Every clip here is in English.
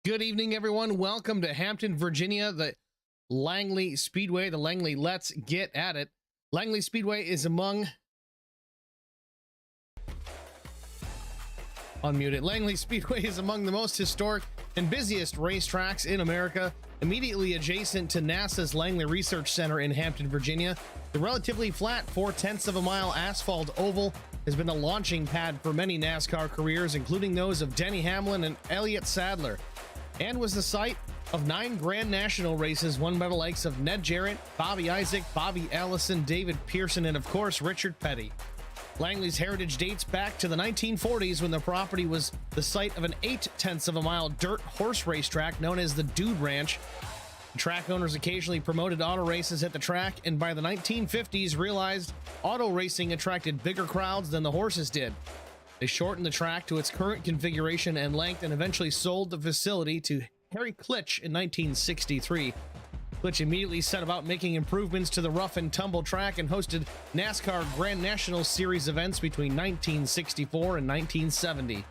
Good evening, everyone. Welcome to Hampton, Virginia, the Langley Speedway, the Langley Let's Get At It. Langley Speedway is among... Unmute it. Langley Speedway is among the most historic and busiest racetracks in America, immediately adjacent to NASA's Langley Research Center in Hampton, Virginia. The relatively flat 0.4 of a mile asphalt oval has been the launching pad for many NASCAR careers, including those of Denny Hamlin and Elliott Sadler, and was the site of 9 Grand National races won by the likes of Ned Jarrett, Bobby Isaac, Bobby Allison, David Pearson, and of course Richard Petty. Langley's heritage dates back to the 1940s when the property was the site of an 0.8 of a mile dirt horse racetrack known as the Dude Ranch. The track owners occasionally promoted auto races at the track, and by the 1950s realized auto racing attracted bigger crowds than the horses did. They shortened the track to its current configuration and length and eventually sold the facility to Harry Klitsch in 1963. Klitsch immediately set about making improvements to the rough and tumble track and hosted NASCAR Grand National Series events between 1964 and 1970.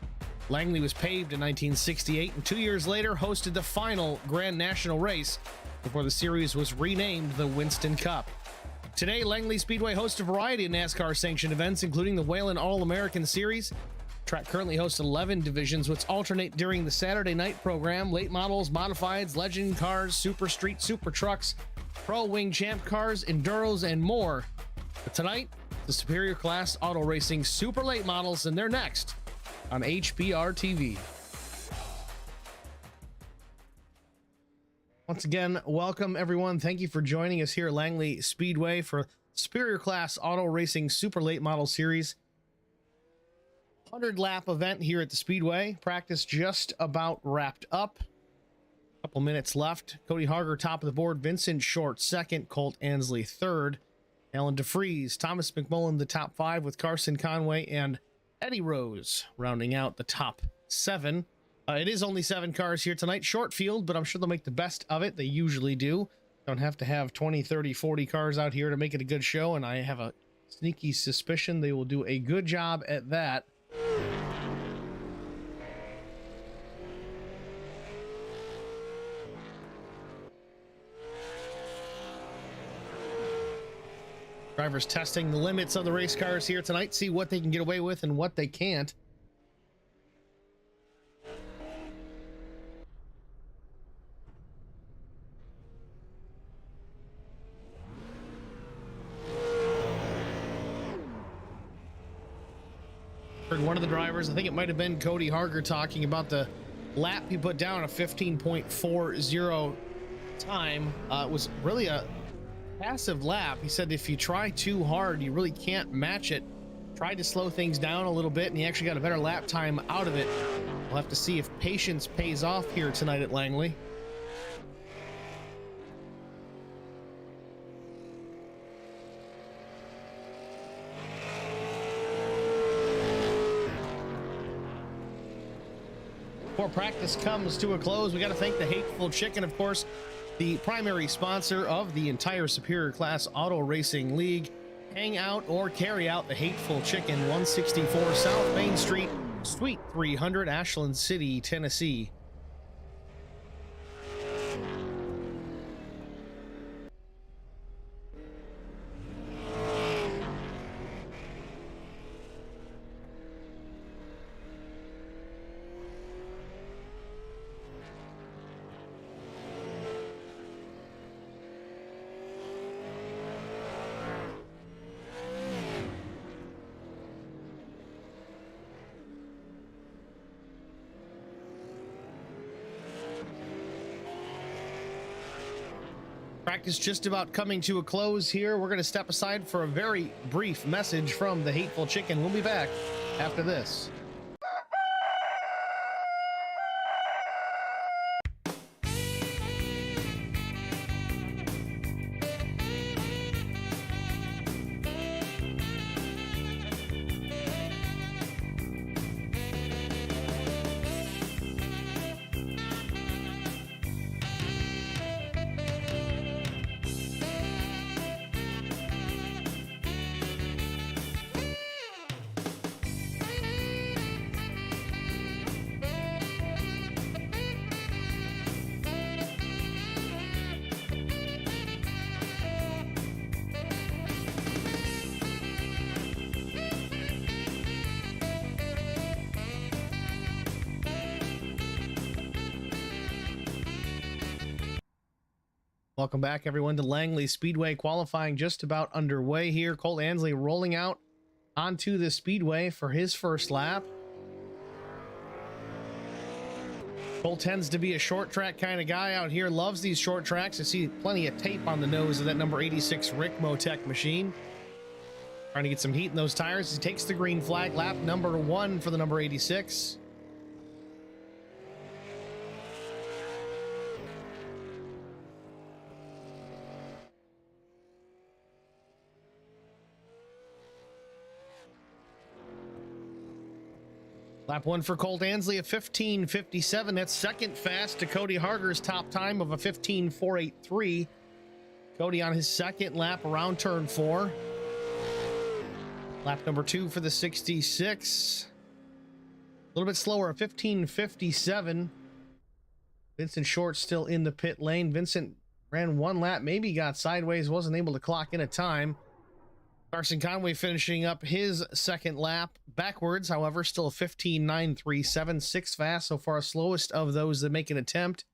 Langley was paved in 1968 and 2 years later hosted the final Grand National race before the series was renamed the Winston Cup. Today, Langley Speedway hosts a variety of NASCAR-sanctioned events, including the Whelen All-American Series. The track currently hosts 11 divisions, which alternate during the Saturday night program: late models, modifieds, legend cars, super street, super trucks, pro wing champ cars, enduros, and more. But tonight, the superior class auto racing super late models, and they're next on HPR TV. Once again, welcome everyone. Thank you for joining us here at Langley Speedway for Superior Class Auto Racing Super Late Model Series. 100-lap event here at the Speedway. Practice just about wrapped up. A couple minutes left. Cody Harger top of the board. Vincent Short second. Colt Ansley third. Alan DeFries, Thomas McMullen the top 5 with Carson Conway and Eddie Rose rounding out the top 7. It is only 7 cars here tonight. Short field, but I'm sure they'll make the best of it. They usually do. Don't have to have 20, 30, 40 cars out here to make it a good show, and I have a sneaky suspicion they will do a good job at that. Drivers testing the limits of the race cars here tonight, see what they can get away with and what they can't. Heard one of the drivers, I think it might have been Cody Harger, talking about the lap he put down, a 15.40 time. It was really a passive lap. He said if you try too hard, you really can't match it. Tried to slow things down a little bit, and he actually got a better lap time out of it. We'll have to see if patience pays off here tonight at Langley. Before practice comes to a close, we got to thank the Hateful Chicken, of course, the primary sponsor of the entire Superior Class Auto Racing League. Hang out or carry out the Hateful Chicken, 164 South Main Street, Suite 300, Ashland City, Tennessee. Practice just about coming to a close here. We're going to step aside for a very brief message from the Hateful Chicken. We'll be back after this. Welcome back, everyone, to Langley Speedway. Qualifying just about underway here. Colt Ansley rolling out onto the speedway for his first lap. Colt tends to be a short track kind of guy out here, loves these short tracks. I see plenty of tape on the nose of that number 86 Rick Motec machine. Trying to get some heat in those tires. He takes the green flag, lap number 1 for the number 86. Lap 1 for Colt Ansley, a 15:57. That's second fast to Cody Harger's top time of a 15:483. Cody on his second lap around turn 4. Lap number 2 for the 66. A little bit slower, a 15:57. Vincent Short still in the pit lane. Vincent ran one lap, maybe got sideways, wasn't able to clock in a time. Carson Conway finishing up his second lap backwards, however, still a 15:937, 6 fast so far, slowest of those that make an attempt.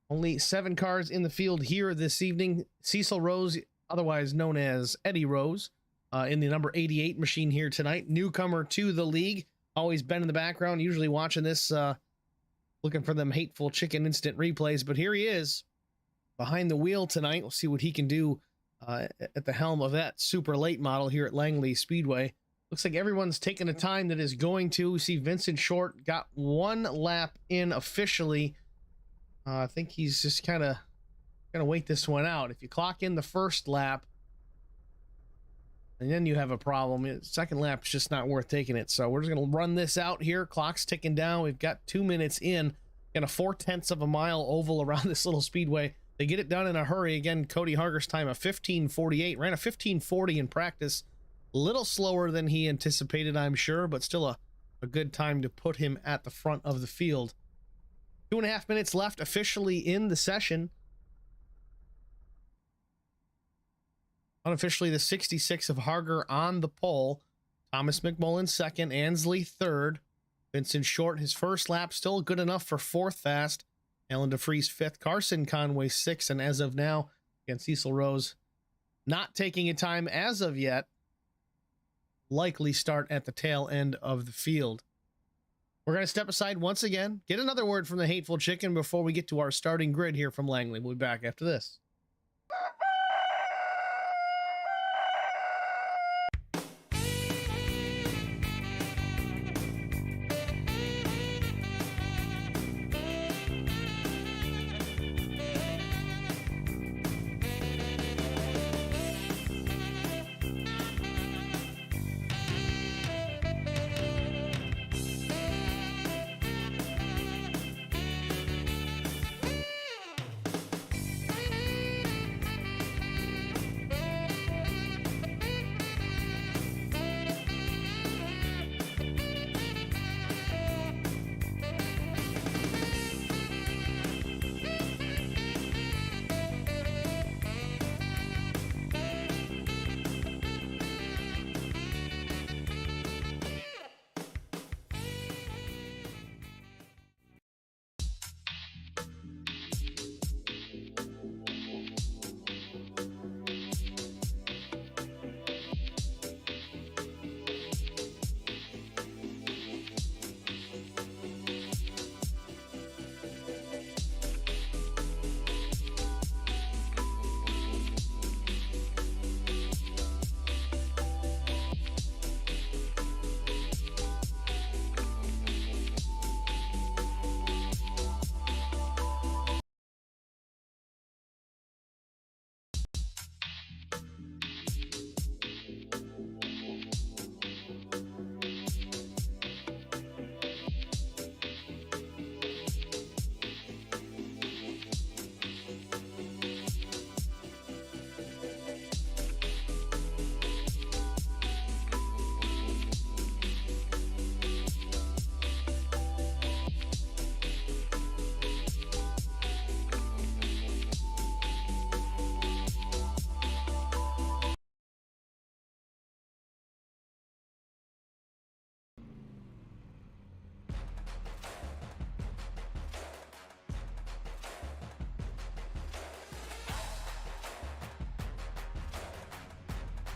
Only 7 cars in the field here this evening. Cecil Rose, otherwise known as Eddie Rose, in the number 88 machine here tonight. Newcomer to the league, always been in the background, usually watching this, looking for them Hateful Chicken instant replays, but here he is behind the wheel tonight. We'll see what he can do at the helm of that super late model here at Langley Speedway. Looks like everyone's taking a time that is going to. We see Vincent Short got 1 lap in officially. I think he's just kind of gonna wait this one out. If you clock in the first lap and then you have a problem, second lap's just not worth taking it. So we're just gonna run this out here. Clock's ticking down. We've got 2 minutes in. Got a 0.4 of a mile oval around this little speedway. They get it done in a hurry. Again, Cody Harger's time of 15:48. Ran a 15:40 in practice. A little slower than he anticipated, I'm sure, but still a good time to put him at the front of the field. 2.5 minutes left officially in the session. Unofficially, the 66 of Harger on the pole. Thomas McMullen second. Ansley third. Vincent Short, his first lap, still good enough for 4th fast. Alan DeFries 5th, Carson Conway 6th, and as of now, again, Cecil Rose not taking a time as of yet. Likely start at the tail end of the field. We're going to step aside once again, get another word from the Hateful Chicken before we get to our starting grid here from Langley. We'll be back after this.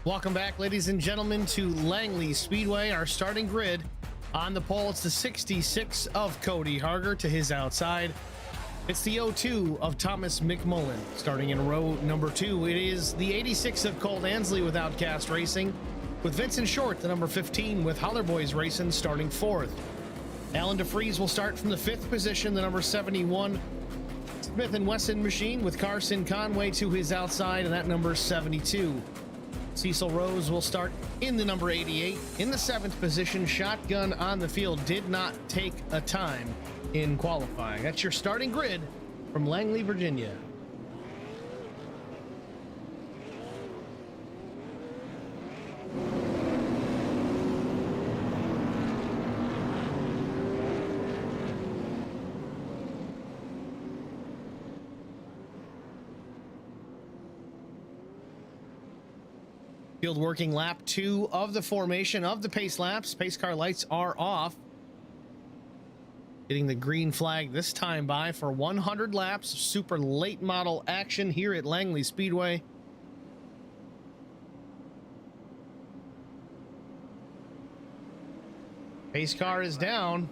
Welcome back, ladies and gentlemen, to Langley Speedway. Our starting grid on the pole, it's the 66 of Cody Harger. To his outside, it's the 02 of Thomas McMullen. Starting in row number 2, it is the 86 of Colt Ansley with Outcast Racing, with Vincent Short, the number 15 with Holler Boys Racing, starting 4th. Alan DeFries will start from the 5th position, the number 71 Smith & Wesson machine, with Carson Conway to his outside, and that number 72. Cecil Rose will start in the number 88. In the 7th position, shotgun on the field, did not take a time in qualifying. That's your starting grid from Langley, Virginia. Field working lap 2 of the formation of the pace laps. Pace car lights are off. Getting the green flag this time by for 100 laps of super late model action here at Langley Speedway. Pace car is down.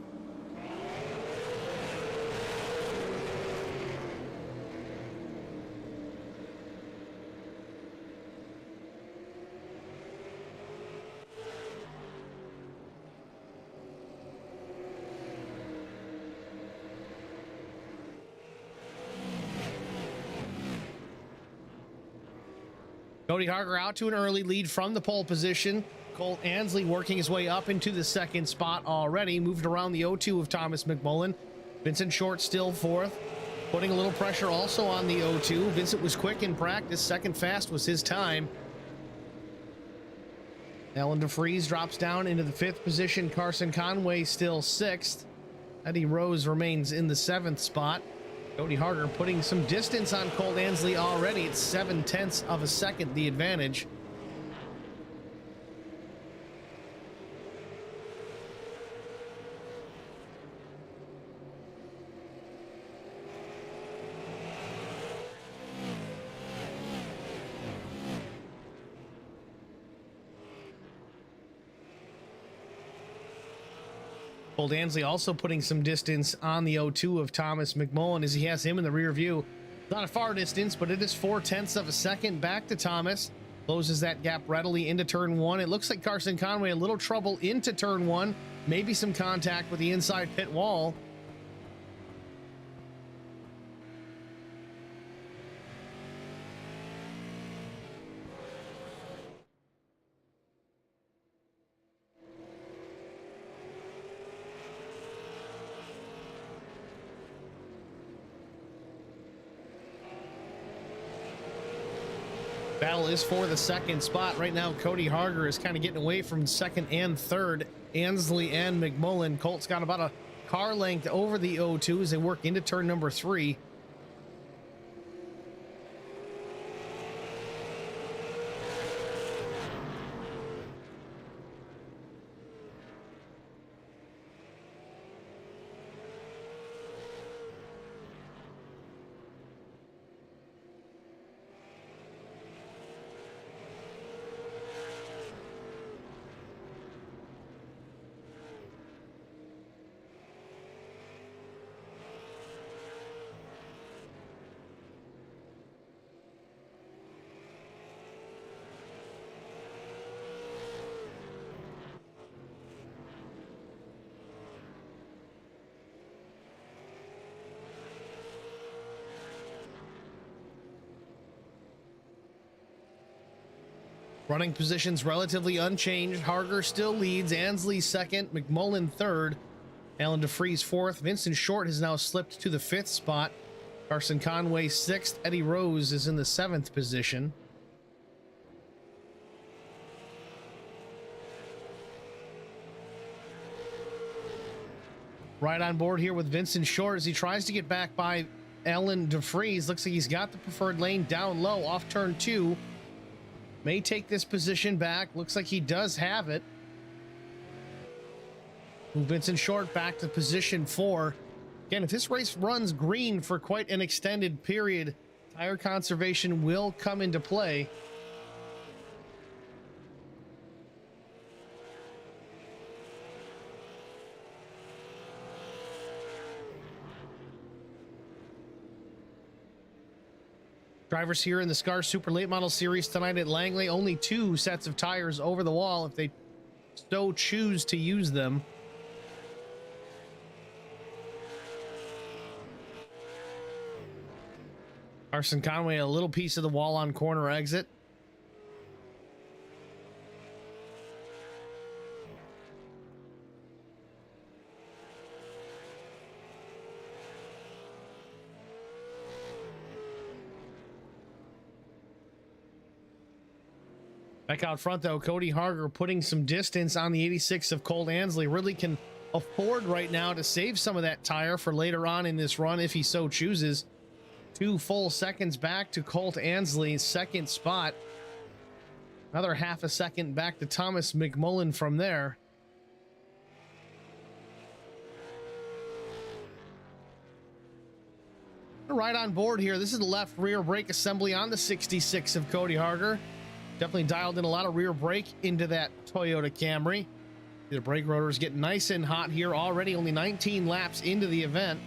Cody Harger out to an early lead from the pole position. Colt Ansley working his way up into the 2nd spot already. Moved around the 02 of Thomas McMullen. Vincent Short still 4th. Putting a little pressure also on the 02. Vincent was quick in practice. 2nd fast was his time. Alan DeFries drops down into the 5th position. Carson Conway still 6th. Eddie Rose remains in the 7th spot. Cody Harger putting some distance on Colt Ansley already. It's 0.7 of a second the advantage. Colt Ansley also putting some distance on the 02 of Thomas McMullen as he has him in the rear view. Not a far distance, but it is 0.4 of a second back to Thomas. Closes that gap readily into turn 1. It looks like Carson Conway a little trouble into turn 1. Maybe some contact with the inside pit wall. Battle is for the 2nd spot. Right now, Cody Harger is kind of getting away from 2nd and 3rd. Ansley and McMullen. Colt's got about a car length over the 02 as they work into turn number 3. Running positions relatively unchanged. Harger still leads. Ansley 2nd, McMullen 3rd, Alan DeFries 4th. Vincent Short has now slipped to the 5th spot. Carson Conway 6th. Eddie Rose is in the 7th position. Right on board here with Vincent Short as he tries to get back by Alan DeFries. Looks like he's got the preferred lane down low off turn 2. May take this position back. Looks like he does have it. Move Vincent Short back to position 4. Again, if this race runs green for quite an extended period, tire conservation will come into play. Drivers here in the Scar Super Late Model Series tonight at Langley, only 2 sets of tires over the wall if they so choose to use them. Carson Conway, a little piece of the wall on corner exit. Back out front, though, Cody Harger putting some distance on the 86 of Colt Ansley. Really can afford right now to save some of that tire for later on in this run if he so chooses. 2 full seconds back to Colt Ansley's second spot. Another half a second back to Thomas McMullen from there. Right on board here. This is the left rear brake assembly on the 66 of Cody Harger. Definitely dialed in a lot of rear brake into that Toyota Camry. The brake rotors getting nice and hot here already, only 19 laps into the event.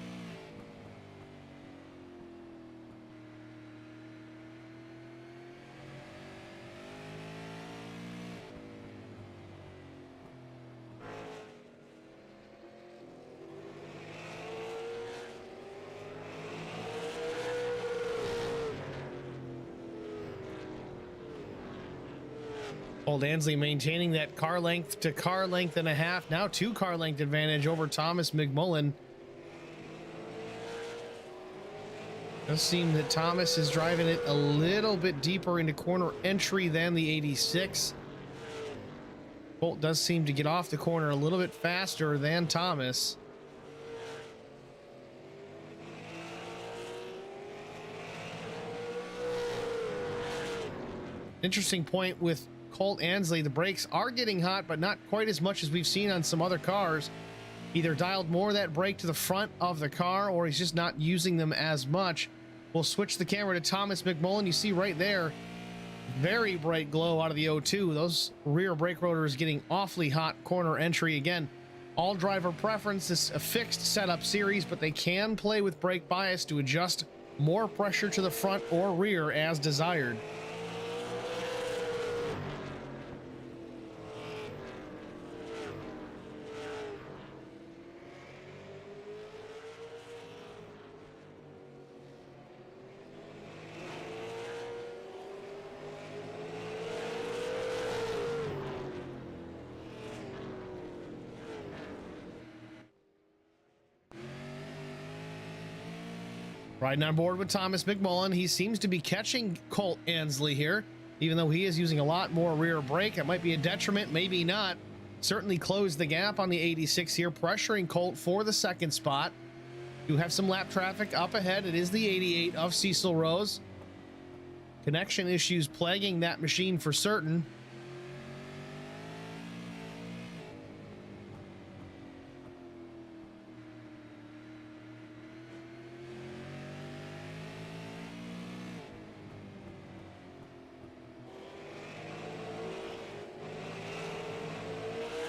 Old Ansley maintaining that car length to car length and a half, now 2 car length advantage over Thomas McMullen. Does seem that Thomas is driving it a little bit deeper into corner entry than the 86. Colt does seem to get off the corner a little bit faster than Thomas. Interesting point with Colt Ansley, the brakes are getting hot, but not quite as much as we've seen on some other cars. Either dialed more of that brake to the front of the car, or he's just not using them as much. We'll switch the camera to Thomas McMullen. You see right there, very bright glow out of the O2. Those rear brake rotors getting awfully hot. Corner entry again. All driver preference is a fixed setup series, but they can play with brake bias to adjust more pressure to the front or rear as desired. Riding on board with Thomas McMullen, he seems to be catching Colt Ansley here, even though he is using a lot more rear brake. It might be a detriment, maybe not. Certainly closed the gap on the 86 here, pressuring Colt for the second spot. You have some lap traffic up ahead. It is the 88 of Cecil Rose. Connection issues plaguing that machine for certain.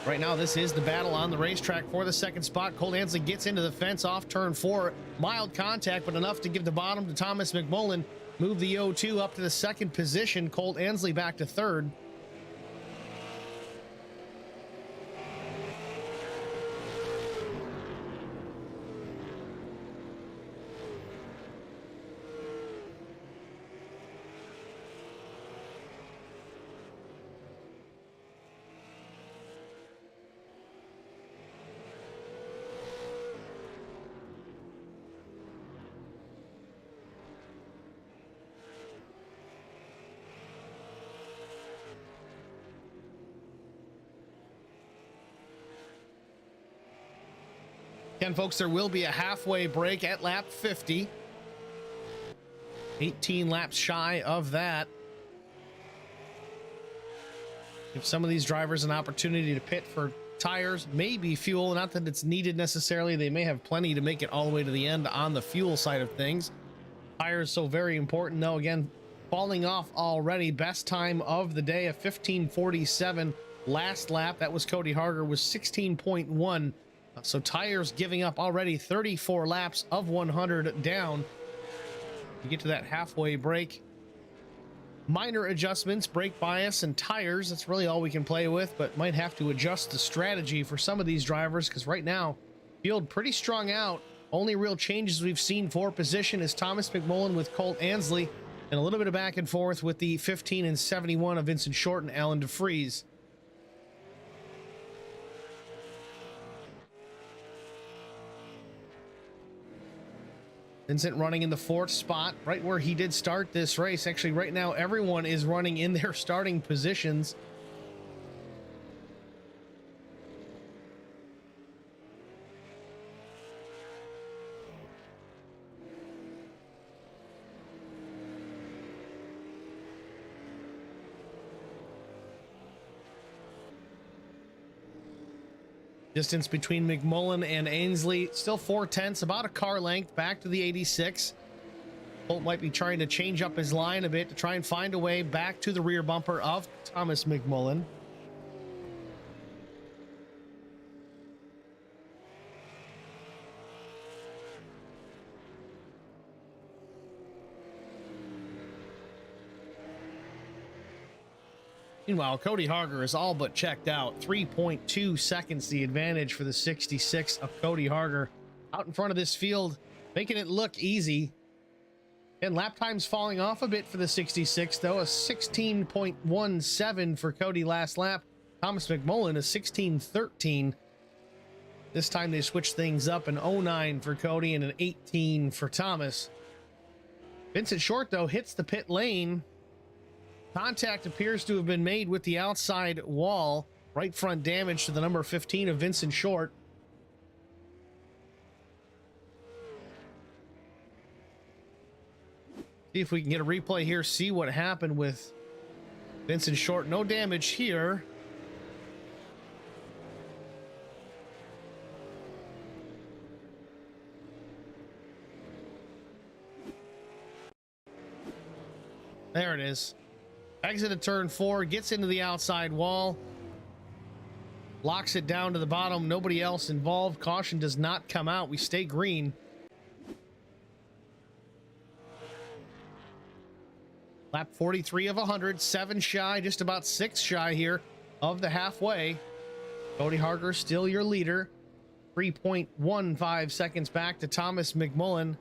Right now, this is the battle on the racetrack for the second spot. Colt Ansley gets into the fence off turn 4. Mild contact, but enough to give the bottom to Thomas McMullen. Move the O2 up to the second position. Colt Ansley back to third. Again, folks, there will be a halfway break at lap 50. 18 laps shy of that. Give some of these drivers an opportunity to pit for tires, maybe fuel. Not that it's needed necessarily. They may have plenty to make it all the way to the end on the fuel side of things. Tires so very important, though. Again, falling off already. Best time of the day, a 15:47 last lap. That was Cody Harger, was 16.1. So tires giving up already 34 laps of 100 down. You get to that halfway break. Minor adjustments, brake bias, and tires. That's really all we can play with, but might have to adjust the strategy for some of these drivers because right now, field pretty strung out. Only real changes we've seen for position is Thomas McMullen with Colt Ansley, and a little bit of back and forth with the 15 and 71 of Vincent Short and Alan DeFries. Vincent running in the 4th spot, right where he did start this race. Actually, right now, everyone is running in their starting positions. Distance between McMullen and Ainsley still 4/10, about a car length back to the 86. Colt might be trying to change up his line a bit to try and find a way back to the rear bumper of Thomas McMullen. Meanwhile, Cody Harger is all but checked out. 3.2 seconds the advantage for the 66 of Cody Harger out in front of this field, making it look easy. And lap times falling off a bit for the 66, though. A 16.17 for Cody last lap. Thomas McMullen a 16.13. This time they switched things up, an 09 for Cody and an 18 for Thomas. Vincent Short, though, hits the pit lane. Contact appears to have been made with the outside wall. Right front damage to the number 15 of Vincent Short. See if we can get a replay here, see what happened with Vincent Short. No damage here. There it is. Exit of turn 4, gets into the outside wall, locks it down to the bottom. Nobody else involved. Caution does not come out. We stay green. Lap 43 of 100, 7 shy, just about 6 shy here of the halfway. Cody Harger still your leader. 3.15 seconds back to Thomas McMullen.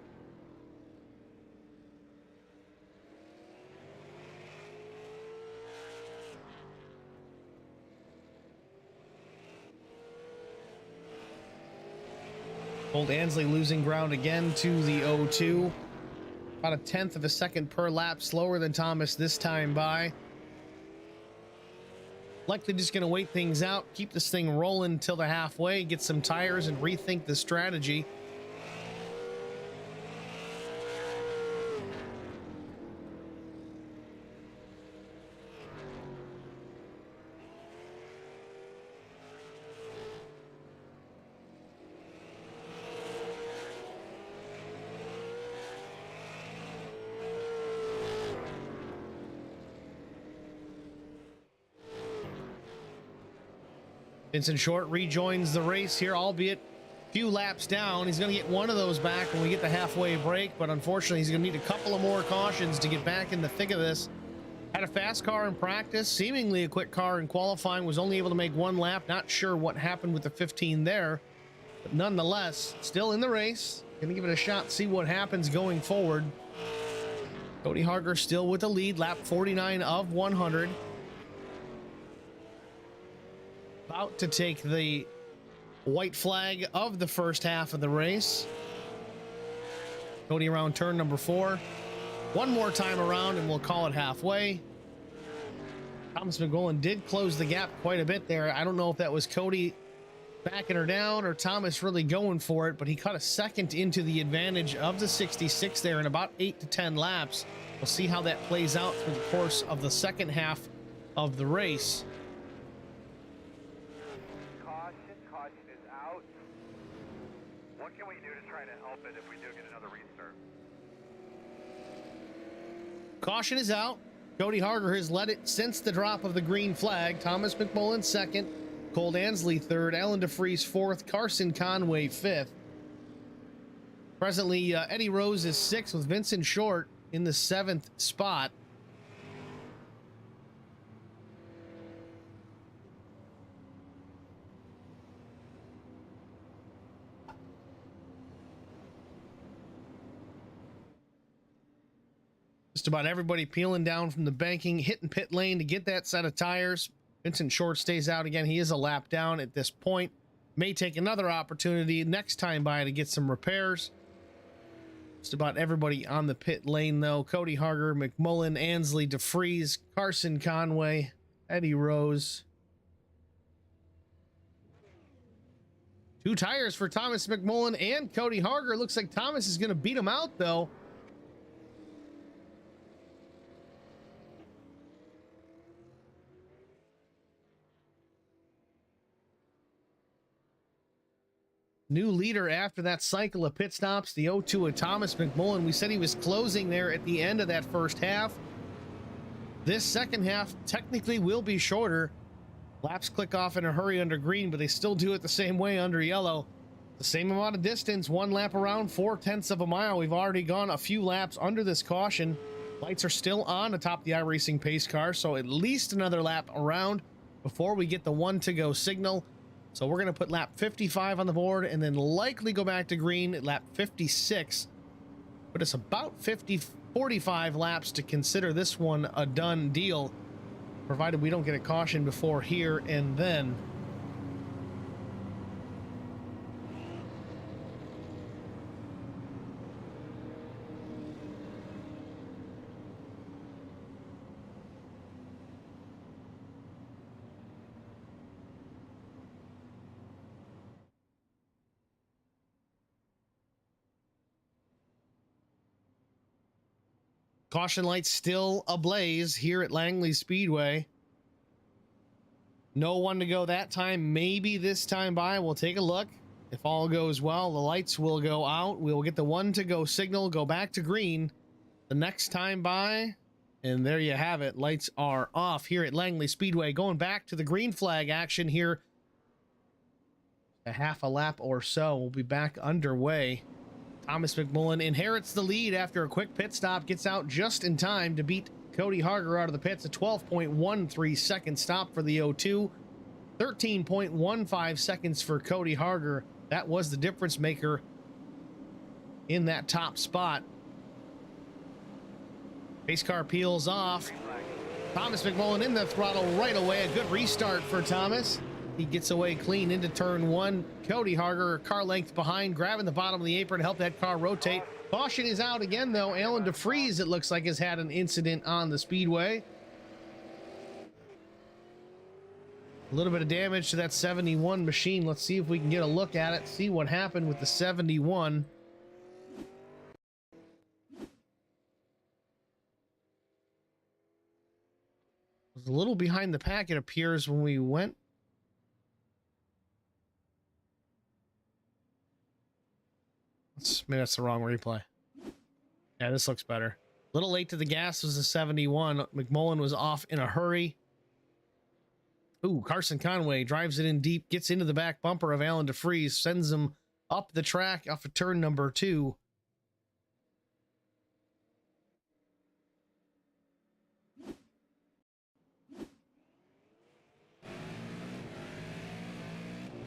Colt Ansley losing ground again to the 0-2. About a 1/10 of a second per lap slower than Thomas this time by. Likely just going to wait things out, keep this thing rolling till the halfway, get some tires and rethink the strategy. Vincent Short rejoins the race here, albeit a few laps down. He's going to get one of those back when we get the halfway break, but unfortunately he's going to need a couple of more cautions to get back in the thick of this. Had a fast car in practice, seemingly a quick car in qualifying, was only able to make 1 lap. Not sure what happened with the 15 there, but nonetheless, still in the race. Going to give it a shot, see what happens going forward. Cody Harger still with the lead, lap 49 of 100. About to take the white flag of the first half of the race. Cody around turn number 4. One more time around and we'll call it halfway. Thomas McMullen did close the gap quite a bit there. I don't know if that was Cody backing her down or Thomas really going for it, but he cut a second into the advantage of the 66 there in about 8 to 10 laps. We'll see how that plays out through the course of the second half of the race. Caution is out. What can we do to try to help it if we do get another restart? Caution is out. Cody Harger has led it since the drop of the green flag. Thomas McMullen second, Colt Ansley third, Alan DeFries fourth, Carson Conway fifth. Presently, Eddie Rose is sixth with Vincent Short in the 7th spot. Just about everybody peeling down from the banking, hitting pit lane to get that set of tires. Vincent Short stays out again. He is a lap down at this point. May take another opportunity next time by to get some repairs. Just about everybody on the pit lane, though. Cody Harger, McMullen, Ansley, DeFries, Carson Conway, Eddie Rose. 2 tires for Thomas McMullen and Cody Harger. Looks like Thomas is going to beat him out, though. New leader after that cycle of pit stops, the 0-2 of Thomas McMullen. We said he was closing there at the end of that first half. This second half technically will be shorter. Laps click off in a hurry under green, but they still do it the same way under yellow. The same amount of distance, 1 lap around, 0.4 of a mile. We've already gone a few laps under this caution. Lights are still on atop the iRacing pace car, so at least another lap around before we get the 1 to go signal. So we're going to put lap 55 on the board and then likely go back to green at lap 56. But it's about 45 laps to consider this one a done deal, provided we don't get a caution before here and then. Caution lights still ablaze here at Langley Speedway. No 1 to go that time. Maybe this time by. We'll take a look. If all goes well, the lights will go out. We'll get the 1 to go signal, go back to green the next time by. And there you have it. Lights are off here at Langley Speedway. Going back to the green flag action here. A half a lap or so. We'll be back underway. Thomas McMullen inherits the lead after a quick pit stop, gets out just in time to beat Cody Harger out of the pits. A 12.13 second stop for the 0-2, 13.15 seconds for Cody Harger. That was the difference maker in that top spot. Pace car peels off. Thomas McMullen in the throttle right away. A good restart for Thomas. He gets away clean into turn 1. Cody Harger, car length behind, grabbing the bottom of the apron to help that car rotate. Caution is out again, though. Alan DeFries, it looks like, has had an incident on the speedway. A little bit of damage to that 71 machine. Let's see if we can get a look at it, see what happened with the 71. It was a little behind the pack, it appears, when we went. Maybe that's the wrong replay. Yeah, this looks better. A little late to the gas was the 71. McMullen was off in a hurry. Ooh, Carson Conway drives it in deep, gets into the back bumper of Alan DeFries, sends him up the track off of turn number 2.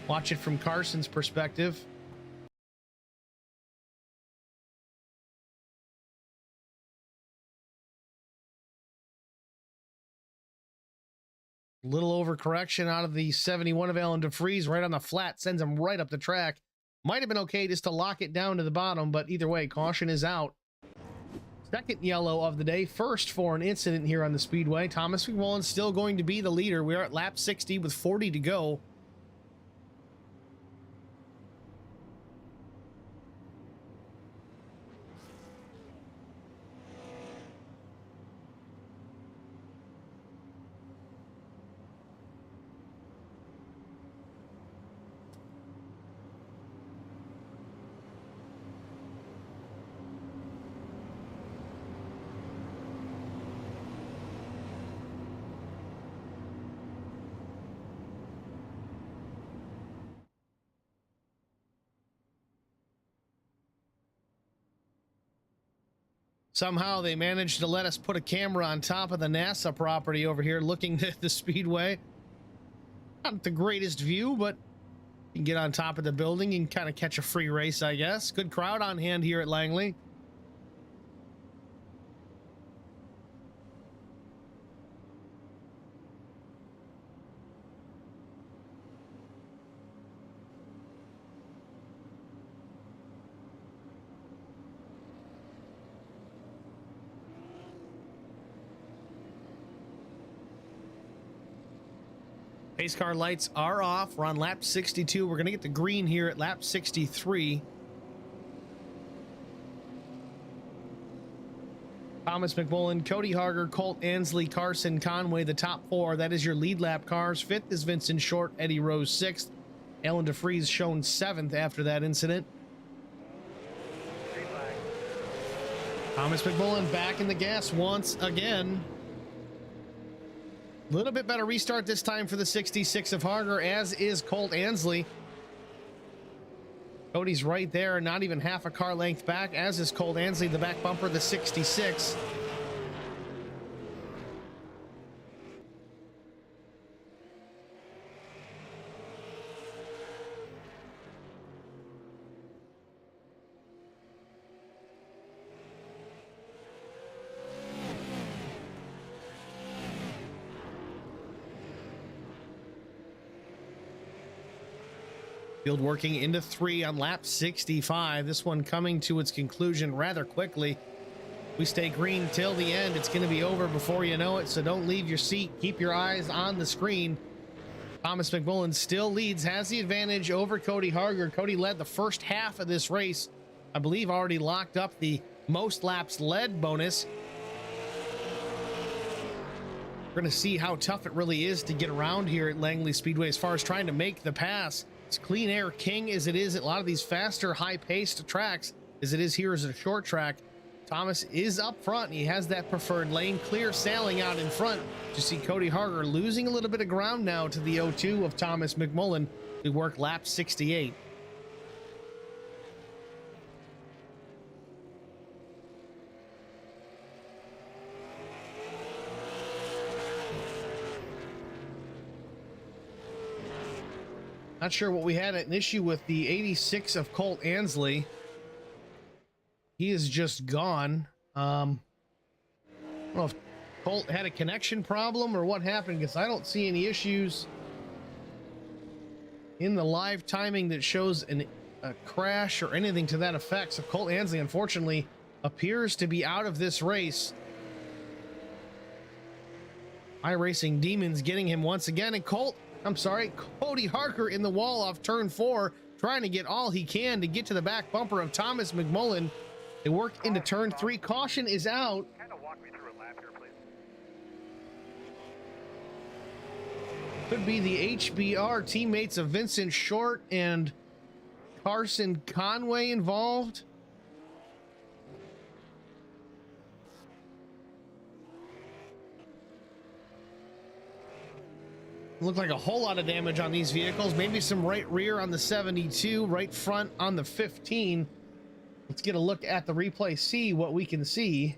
Watch it from Carson's perspective. Little overcorrection out of the 71 of Alan DeFries right on the flat, sends him right up the track. Might have been okay just to lock it down to the bottom, but either way, caution is out. Second yellow of the day, first for an incident here on the speedway. Thomas McMullen still going to be the leader. We are at lap 60 with 40 to go. Somehow they managed to let us put a camera on top of the NASA property over here looking at the speedway. Not the greatest view, but you can get on top of the building and kind of catch a free race, I guess. Good crowd on hand here at Langley. Pace car lights are off. We're on lap 62. We're going to get the green here at lap 63. Thomas McMullen, Cody Harger, Colt Ansley, Carson Conway, the top four. That is your lead lap cars. Fifth is Vincent Short, Eddie Rose sixth. Alan DeFries shown seventh after that incident. Thomas McMullen back in the gas once again. A little bit better restart this time for the 66 of Harger, as is Colt Ansley. Cody's right there, not even half a car length back, as is Colt Ansley, the back bumper, the 66. Field working into 3 on lap 65. This one coming to its conclusion rather quickly. We stay green till the end. It's going to be over before you know it, so don't leave your seat. Keep your eyes on the screen. Thomas McMullen still leads, has the advantage over Cody Harger. Cody led the first half of this race. I believe already locked up the most laps led bonus. We're going to see how tough it really is to get around here at Langley Speedway as far as trying to make the pass. It's clean air king as it is at a lot of these faster, high-paced tracks, as it is here as a short track. Thomas is up front. He has that preferred lane, clear sailing out in front. You see Cody Harger losing a little bit of ground now to the 02 of Thomas McMullen. We work lap 68. Not sure what we had an issue with the 86 of Colt Ansley. He is just gone. I don't know if Colt had a connection problem or what happened, because I don't see any issues in the live timing that shows a crash or anything to that effect. So Colt Ansley, unfortunately, appears to be out of this race. iRacing Demons getting him once again, and Cody Harker in the wall off turn 4, trying to get all he can to get to the back bumper of Thomas McMullen. They work into turn 3. Caution is out. Kind of walk me through a lap here, please. Could be the HBR teammates of Vincent Short and Carson Conway involved. Looked like a whole lot of damage on these vehicles. Maybe some right rear on the 72, right front on the 15. Let's get a look at the replay, see what we can see.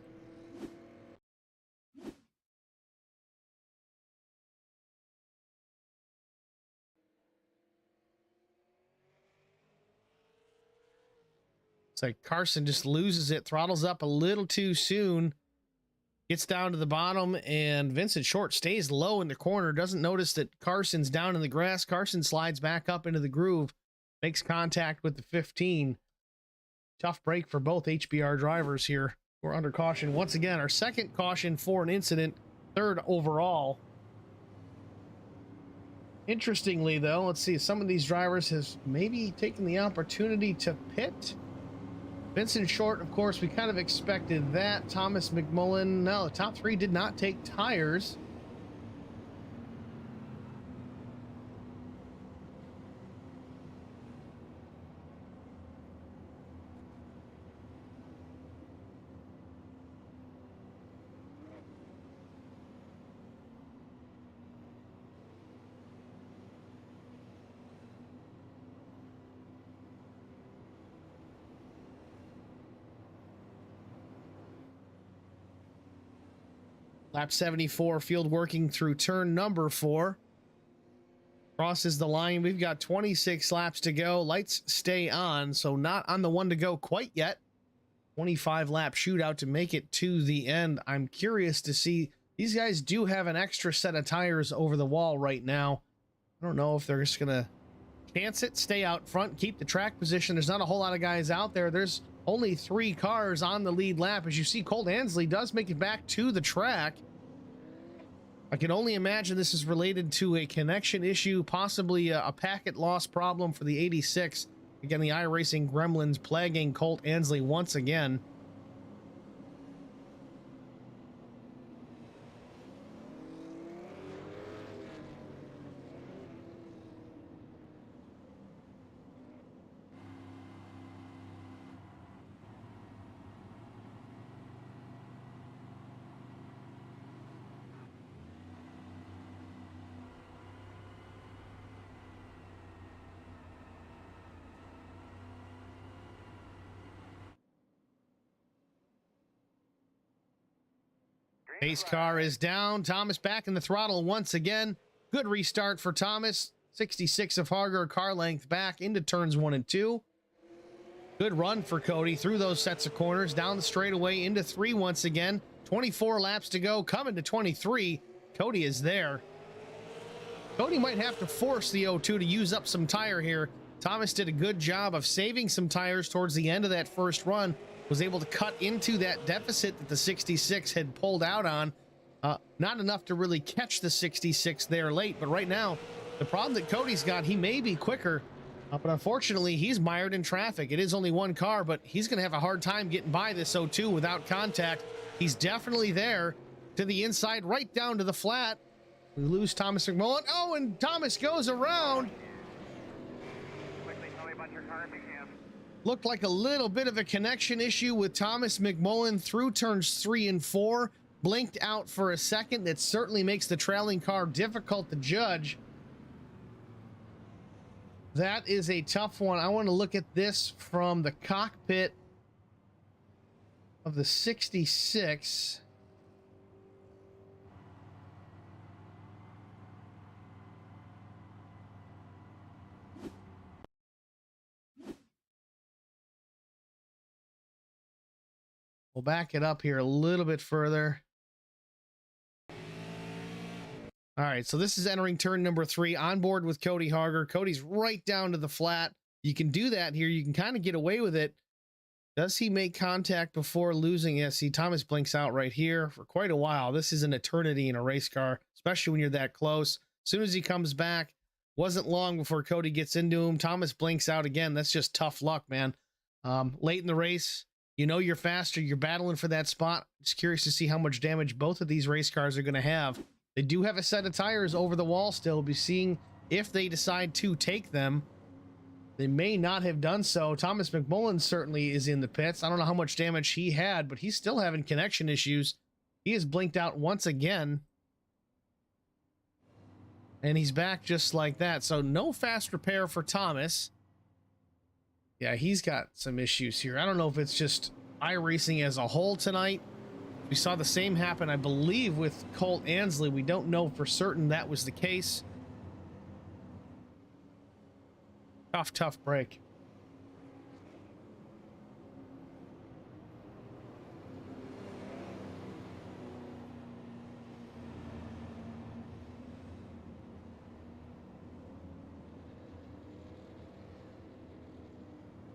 It's like Carson just loses it, throttles up a little too soon. Gets down to the bottom, and Vincent Short stays low in the corner, doesn't notice that Carson's down in the grass. Carson slides back up into the groove, makes contact with the 15. Tough break for both HBR drivers here. We're under caution once again. Our second caution for an incident, third overall. Interestingly, though, let's see, some of these drivers have maybe taken the opportunity to pit. Vincent Short, of course, we kind of expected that. Thomas McMullen, no, the top 3 did not take tires. Lap 74, field working through turn number 4. Crosses the line. We've got 26 laps to go. Lights stay on, so not on the one to go quite yet. 25 lap shootout to make it to the end. I'm curious to see. These guys do have an extra set of tires over the wall right now. I don't know if they're just gonna chance it, stay out front, keep the track position. There's not a whole lot of guys out there. There's only 3 cars on the lead lap. As you see, Colt Ansley does make it back to the track. I can only imagine this is related to a connection issue, possibly a packet loss problem for the 86. Again, the iRacing gremlins plaguing Colt Ansley once again. Pace car is down. Thomas back in the throttle once again. Good restart for Thomas. 66 of Harger, car length back into turns 1 and 2. Good run for Cody through those sets of corners, down the straightaway into 3 once again. 24 laps to go, coming to 23. Cody is there. Cody might have to force the O2 to use up some tire here. Thomas did a good job of saving some tires towards the end of that first run. Was able to cut into that deficit that the 66 had pulled out on. Not enough to really catch the 66 there late, but right now, the problem that Cody's got, he may be quicker, but unfortunately, he's mired in traffic. It is only 1 car, but he's going to have a hard time getting by this O2 without contact. He's definitely there to the inside, right down to the flat. We lose Thomas McMullen. Oh, and Thomas goes around. Quickly tell me about your car if you can. Looked like a little bit of a connection issue with Thomas McMullen through turns 3 and 4. Blinked out for a second. That certainly makes the trailing car difficult to judge. That is a tough one. I want to look at this from the cockpit of the 66. We'll back it up here a little bit further. All right, so this is entering turn number 3 on board with Cody Harger. Cody's right down to the flat. You can do that here. You can kind of get away with it. Does he make contact before losing? Yeah, see, Thomas blinks out right here for quite a while. This is an eternity in a race car, especially when you're that close. As soon as he comes back, wasn't long before Cody gets into him. Thomas blinks out again. That's just tough luck, man. Late in the race, you know you're faster. You're battling for that spot. Just curious to see how much damage both of these race cars are going to have. They do have a set of tires over the wall still. We'll be seeing if they decide to take them. They may not have done so. Thomas McMullen certainly is in the pits. I don't know how much damage he had, but he's still having connection issues. He has blinked out once again. And he's back just like that. So no fast repair for Thomas. Yeah, he's got some issues here. I don't know if it's just iRacing as a whole tonight. We saw the same happen, I believe, with Colt Ansley. We don't know for certain that was the case. Tough break.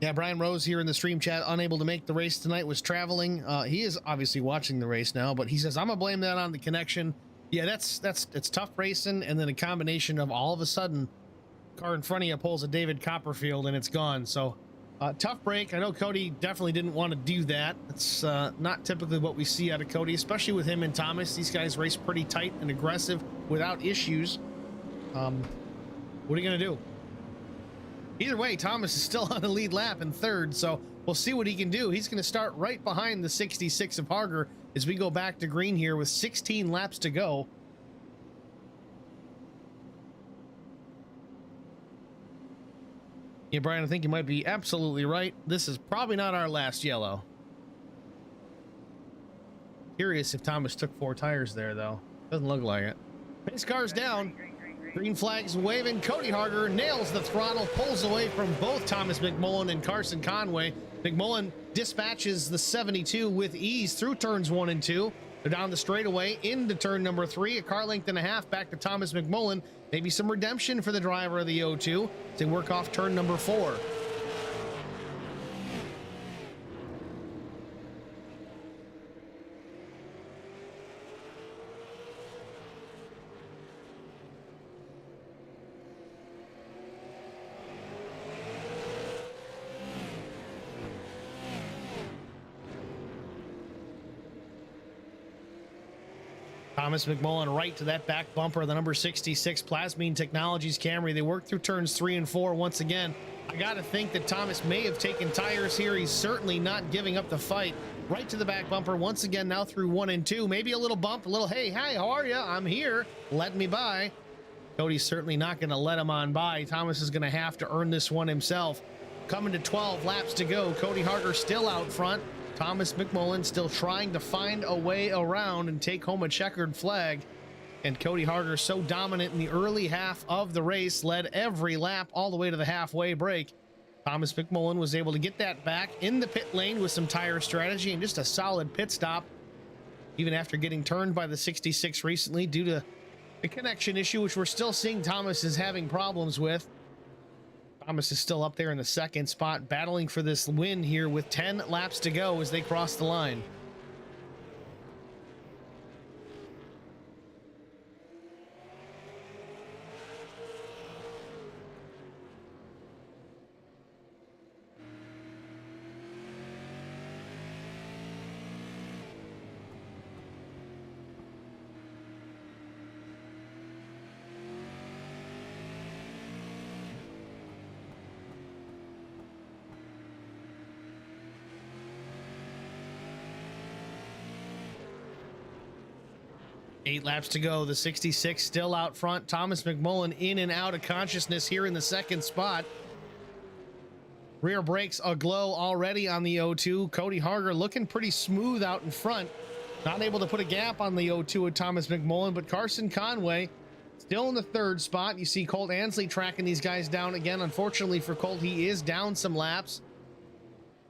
Yeah, Brian Rose here in the stream chat, unable to make the race tonight, was traveling. He is obviously watching the race now, but he says, I'm gonna blame that on the connection. Yeah, it's tough racing, and then a combination of all of a sudden, car in front of you pulls a David Copperfield and it's gone. So tough break. I know Cody definitely didn't want to do that. It's not typically what we see out of Cody, especially with him and Thomas. These guys race pretty tight and aggressive without issues. What are you gonna do? Either way, Thomas is still on the lead lap in 3rd, so we'll see what he can do. He's going to start right behind the 66 of Harger as we go back to green here with 16 laps to go. Yeah, Brian, I think you might be absolutely right. This is probably not our last yellow. Curious if Thomas took 4 tires there, though. Doesn't look like it. Pace car's down. Green flags waving. Cody Harger nails the throttle, pulls away from both Thomas McMullen and Carson Conway. McMullen dispatches the 72 with ease through turns 1 and 2. They're down the straightaway into turn number 3, a car length and a half back to Thomas McMullen. Maybe some redemption for the driver of the O2 as they work off turn number 4. Thomas McMullen right to that back bumper of the number 66 Plasmine Technologies Camry. They work through turns 3 and 4 once again. I got to think that Thomas may have taken tires here. He's certainly not giving up the fight. Right to the back bumper once again, now through 1 and 2. Maybe a little bump, a little, hey, hi, how are you? I'm here. Let me by. Cody's certainly not going to let him on by. Thomas is going to have to earn this one himself. Coming to 12 laps to go. Cody Harger still out front. Thomas McMullen still trying to find a way around and take home a checkered flag. And Cody Harger, so dominant in the early half of the race, led every lap all the way to the halfway break. Thomas McMullen was able to get that back in the pit lane with some tire strategy and just a solid pit stop, even after getting turned by the 66 recently due to a connection issue, which we're still seeing Thomas is having problems with. Thomas is still up there in the 2nd spot, battling for this win here with 10 laps to go as they cross the line. Eight laps to go. The 66 still out front. Thomas McMullen in and out of consciousness here in the 2nd spot. Rear brakes aglow already on the O2. Cody Harger looking pretty smooth out in front. Not able to put a gap on the O2 with Thomas McMullen, but Carson Conway still in the 3rd spot. You see Colt Ansley tracking these guys down again. Unfortunately for Colt, he is down some laps.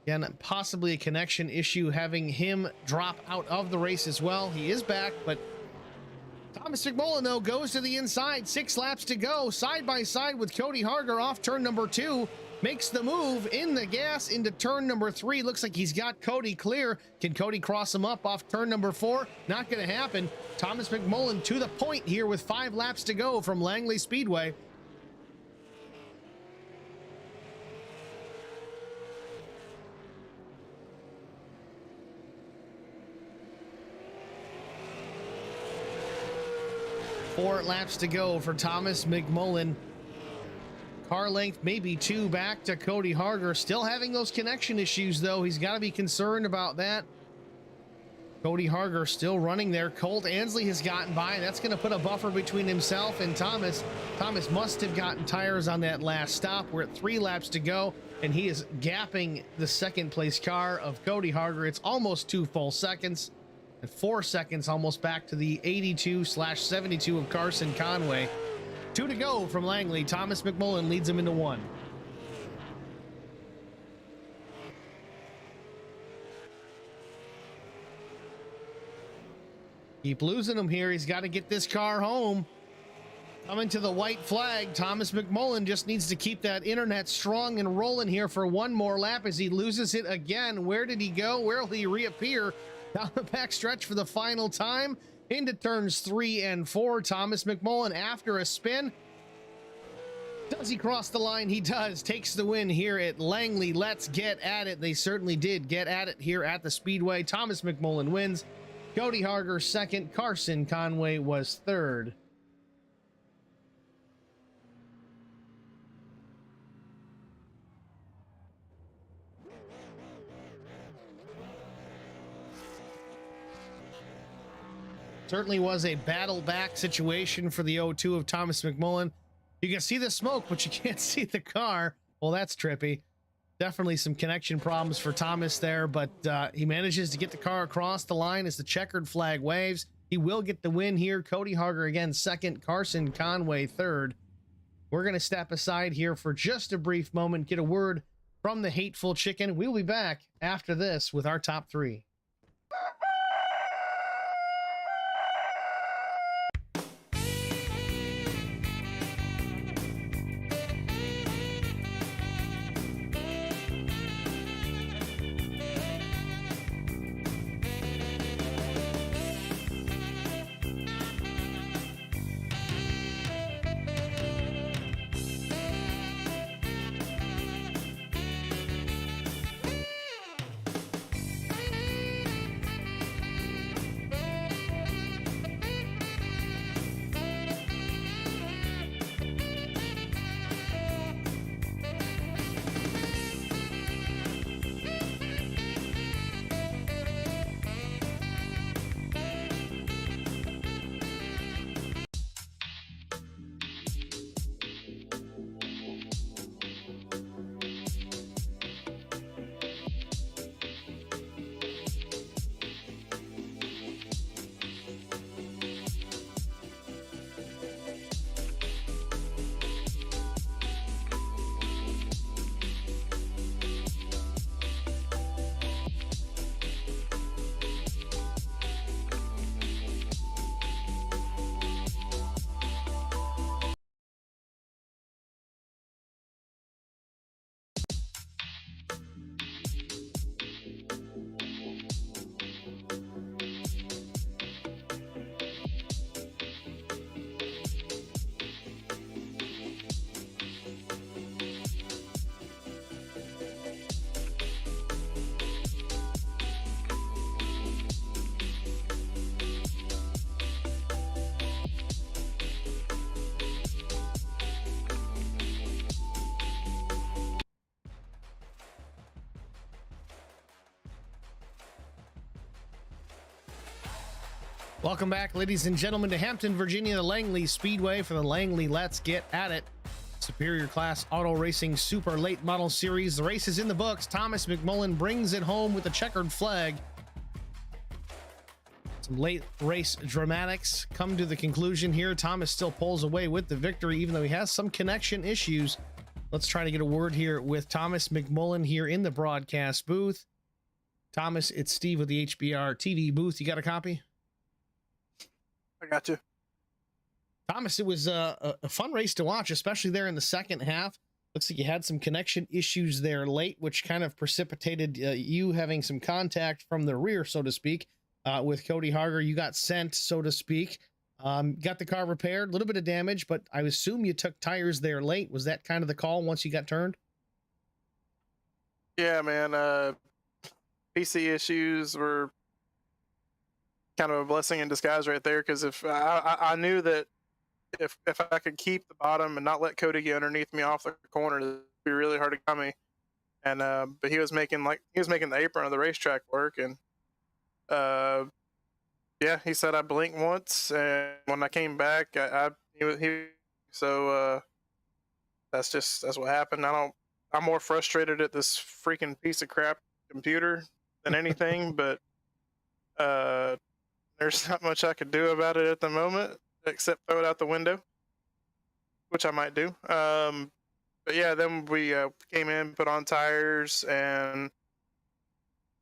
Again, possibly a connection issue having him drop out of the race as well. He is back, but Thomas McMullen, though, goes to the inside. 6 laps to go, side by side with Cody Harger off turn number 2. Makes the move in the gas into turn number 3. Looks like he's got Cody clear. Can Cody cross him up off turn number 4? Not going to happen. Thomas McMullen to the point here with 5 laps to go from Langley Speedway. Four laps to go for Thomas McMullen. Car length maybe 2 back to Cody Harger. Still having those connection issues, though. He's got to be concerned about that. Cody Harger still running there. Colt Ansley has gotten by. That's going to put a buffer between himself and Thomas. Thomas must have gotten tires on that last stop. We're at 3 laps to go, and he is gapping the 2nd place car of Cody Harger. It's almost 2 full seconds. And 4 seconds almost back to the 82/72 of Carson Conway. 2 to go from Langley. Thomas McMullen leads him into 1. Keep losing him here. He's got to get this car home. Coming to the white flag. Thomas McMullen just needs to keep that internet strong and rolling here for 1 more lap as he loses it again. Where did he go? Where will he reappear? Down the back stretch for the final time into turns 3 and 4. Thomas McMullen after a spin. Does he cross the line? He does. Takes the win here at Langley. Let's get at it. They certainly did get at it here at the Speedway. Thomas McMullen wins. Cody Harger 2nd. Carson Conway was 3rd. Certainly was a battle back situation for the O2 of Thomas McMullen. You can see the smoke, but you can't see the car. Well, that's trippy. Definitely some connection problems for Thomas there, but he manages to get the car across the line as the checkered flag waves. He will get the win here. Cody Harger again second, Carson Conway third. We're going to step aside here for just a brief moment, get a word from the Hateful Chicken. We'll be back after this with our top three. Welcome back, ladies and gentlemen, to Hampton, Virginia, the Langley Speedway for the Langley Let's Get At It Superior Class Auto Racing Super Late Model Series. The race is in the books. Thomas McMullen brings it home with a checkered flag. Some late race dramatics come to the conclusion here. Thomas still pulls away with the victory, even though he has some connection issues. Let's try to get a word here with Thomas McMullen here in the broadcast booth. Thomas, it's Steve with the HBR TV booth. You got a copy? I got you. Thomas, it was a fun race to watch, especially there in the second half. Looks like you had some connection issues there late, which kind of precipitated you having some contact from the rear, so to speak, with Cody Harger. You got sent, so to speak. Got the car repaired, a little bit of damage, but I assume you took tires there late. Was that kind of the call once you got turned? Yeah, man. PC issues were kind of a blessing in disguise right there, because if I knew that if I could keep the bottom and not let Cody get underneath me off the corner, it'd be really hard to got me. And but he was making the apron of the racetrack work, and yeah, he said I blinked once, and when I came back, so that's what happened. I'm more frustrated at this freaking piece of crap computer than anything, but there's not much I could do about it at the moment except throw it out the window, which I might do. But yeah, then we came in, put on tires, and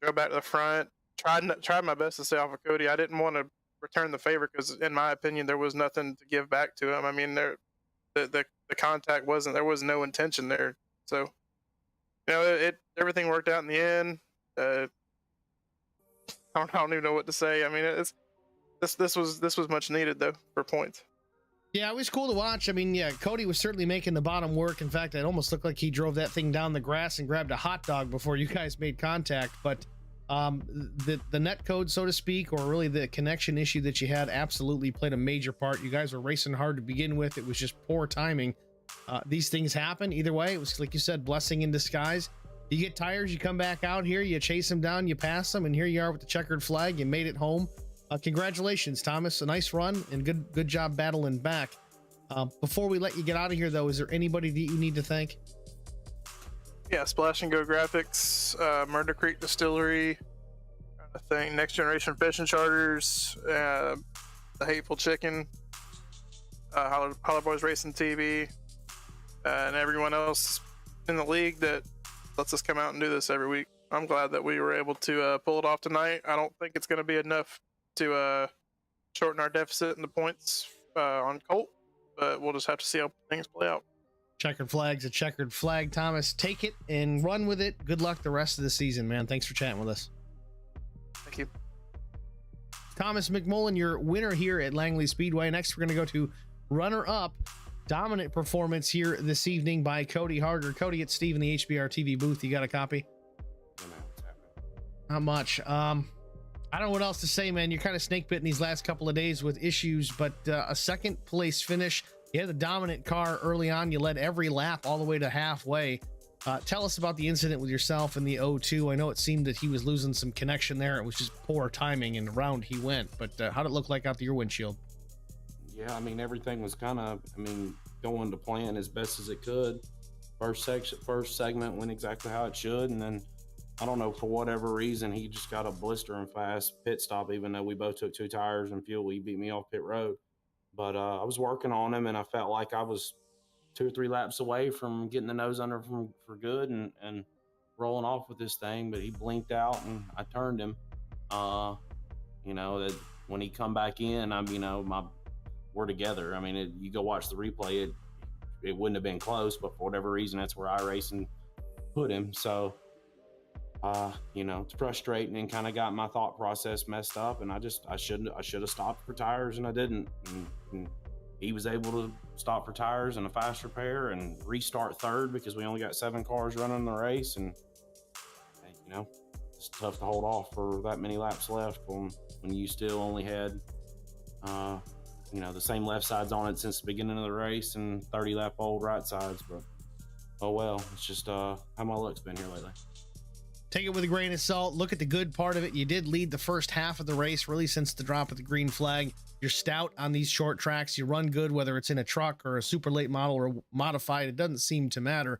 go back to the front. Tried my best to stay off of Cody. I didn't want to return the favor because, in my opinion, there was nothing to give back to him. I mean, the contact there was no intention there. So, you know, everything worked out in the end. I don't even know what to say. I mean, this was much needed though for points. Yeah, it was cool to watch. I mean, yeah, Cody was certainly making the bottom work. In fact, it almost looked like he drove that thing down the grass and grabbed a hot dog before you guys made contact. But the net code, so to speak, or really the connection issue that you had, absolutely played a major part. You guys were racing hard to begin with. It was just poor timing. These things happen either way. It was, like you said, blessing in disguise. You get tires, you come back out here, you chase them down, you pass them, and here you are with the checkered flag. You made it home. Congratulations, Thomas. A nice run and good job battling back. Before we let you get out of here, though, is there anybody that you need to thank? Yeah, Splash and Go Graphics, Murder Creek Distillery, I think Next Generation Fishing Charters, the Hateful Chicken, Holler Boys Racing TV, and everyone else in the league that lets us come out and do this every week. I'm glad that we were able to pull it off tonight. I don't think it's going to be enough to shorten our deficit in the points on Colt, but we'll just have to see how things play out. Checkered flag's a checkered flag. Thomas, take it and run with it. Good luck the rest of the season, man. Thanks for chatting with us. Thank you. Thomas McMullen, your winner here at Langley Speedway. Next, we're going to go to runner-up. Dominant performance here this evening by Cody Harger. Cody, it's Steve in the HBR TV booth. You got a copy? Not much. I don't know what else to say, man. You're kind of snake bitten these last couple of days with issues, but a second place finish. You had the dominant car early on. You led every lap all the way to halfway. Tell us about the incident with yourself in the O2. I know it seemed that he was losing some connection there. It was just poor timing and around he went, but how did it look like out to your windshield? Yeah, I mean, everything was kind of, going to plan as best as it could. First segment went exactly how it should, and then I don't know, for whatever reason, he just got a blistering fast pit stop, even though we both took 2 tires and fuel. He beat me off pit road. But I was working on him, and I felt like I was 2 or 3 laps away from getting the nose under for good and rolling off with this thing. But he blinked out, and I turned him. That when he come back in, we're together. You go watch the replay, it wouldn't have been close, but for whatever reason, that's where iRacing put him. So, it's frustrating and kind of got my thought process messed up. And I should have stopped for tires, and I didn't. And he was able to stop for tires and a fast repair and restart third because we only got 7 cars running in the race. And, it's tough to hold off for that many laps left when you still only had, the same left sides on it since the beginning of the race and 30 lap old right sides. But, oh well, it's just how my luck's been here lately. Take it with a grain of salt. Look at the good part of it. You did lead the first half of the race, really, since the drop of the green flag. You're stout on these short tracks. You run good, whether it's in a truck or a super late model or modified. It doesn't seem to matter.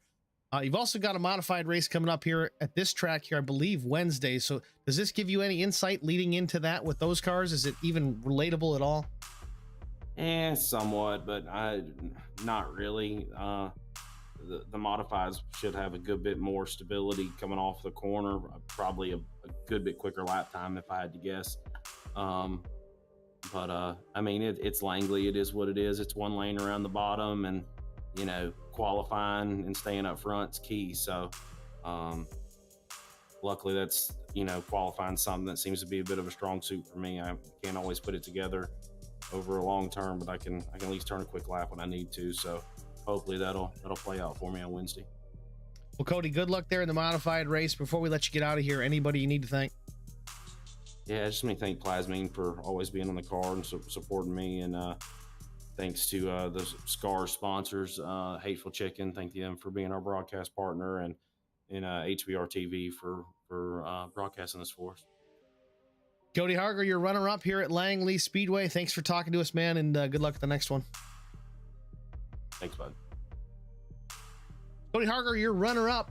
You've also got a modified race coming up here at this track here, I believe, Wednesday. So does this give you any insight leading into that with those cars? Is it even relatable at all? Somewhat, but not really. The modifieds should have a good bit more stability coming off the corner, probably a good bit quicker lap time if I had to guess. It's Langley. It is what it is. It's 1 lane around the bottom, and qualifying and staying up front's key. So luckily that's qualifying something that seems to be a bit of a strong suit for me. I can't always put it together over a long term, but I can at least turn a quick lap when I need to. So hopefully that'll play out for me on Wednesday. Well, Cody, good luck there in the modified race. Before we let you get out of here, anybody you need to thank? Yeah, I just want to thank Plasmine for always being on the car and supporting me. And thanks to the SCAR sponsors, Hateful Chicken, thank them for being our broadcast partner, and HBR TV for broadcasting this for us. Cody Harger, your runner-up here at Langley Speedway. Thanks for talking to us, man, and good luck at the next one. Thanks, bud. Cody Harger, your runner-up.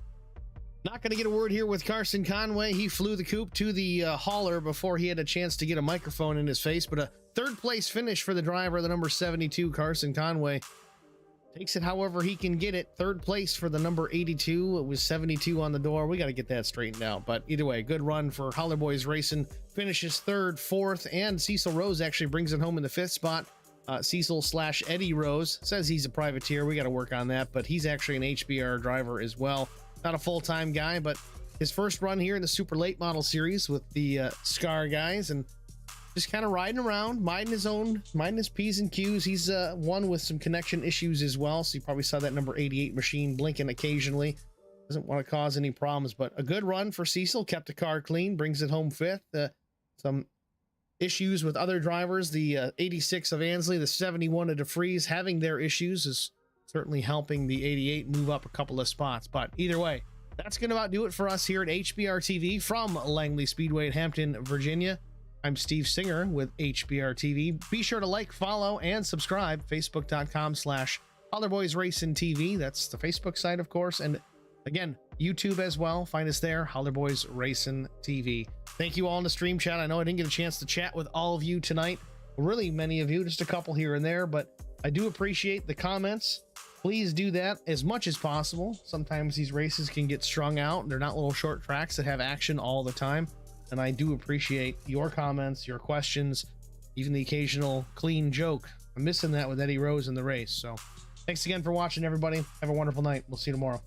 Not going to get a word here with Carson Conway. He flew the coupe to the hauler before he had a chance to get a microphone in his face, but a third-place finish for the driver, the number 72, Carson Conway. Takes it however he can get it. Third place for the number 82. It was 72 on the door. We got to get that straightened out. But either way, good run for Holler Boys Racing. Finishes 3rd, 4th, and Cecil Rose actually brings it home in the 5th spot. Cecil/Eddie Rose says he's a privateer. We got to work on that, but he's actually an HBR driver as well. Not a full-time guy, but his first run here in the Super Late Model Series with the SCAR guys, and just kind of riding around, minding his P's and Q's. He's one with some connection issues as well, so you probably saw that number 88 machine blinking occasionally. Doesn't want to cause any problems, but a good run for Cecil. Kept the car clean, brings it home 5th. Some issues with other drivers. The 86 of Ansley, the 71 of DeFries having their issues is certainly helping the 88 move up a couple of spots. But either way, that's going to about do it for us here at HBR TV from Langley Speedway in Hampton, Virginia. I'm Steve Singer with HBR TV. Be sure to like, follow, and subscribe. Facebook.com/HollerBoysRacingTV. That's the Facebook site, of course. And again, YouTube as well. Find us there, Holler Boys Racing TV. Thank you all in the stream chat. I know I didn't get a chance to chat with all of you tonight. Really many of you, just a couple here and there, but I do appreciate the comments. Please do that as much as possible. Sometimes these races can get strung out. They're not little short tracks that have action all the time. And I do appreciate your comments, your questions, even the occasional clean joke. I'm missing that with Eddie Rose in the race. So thanks again for watching, everybody. Have a wonderful night. We'll see you tomorrow.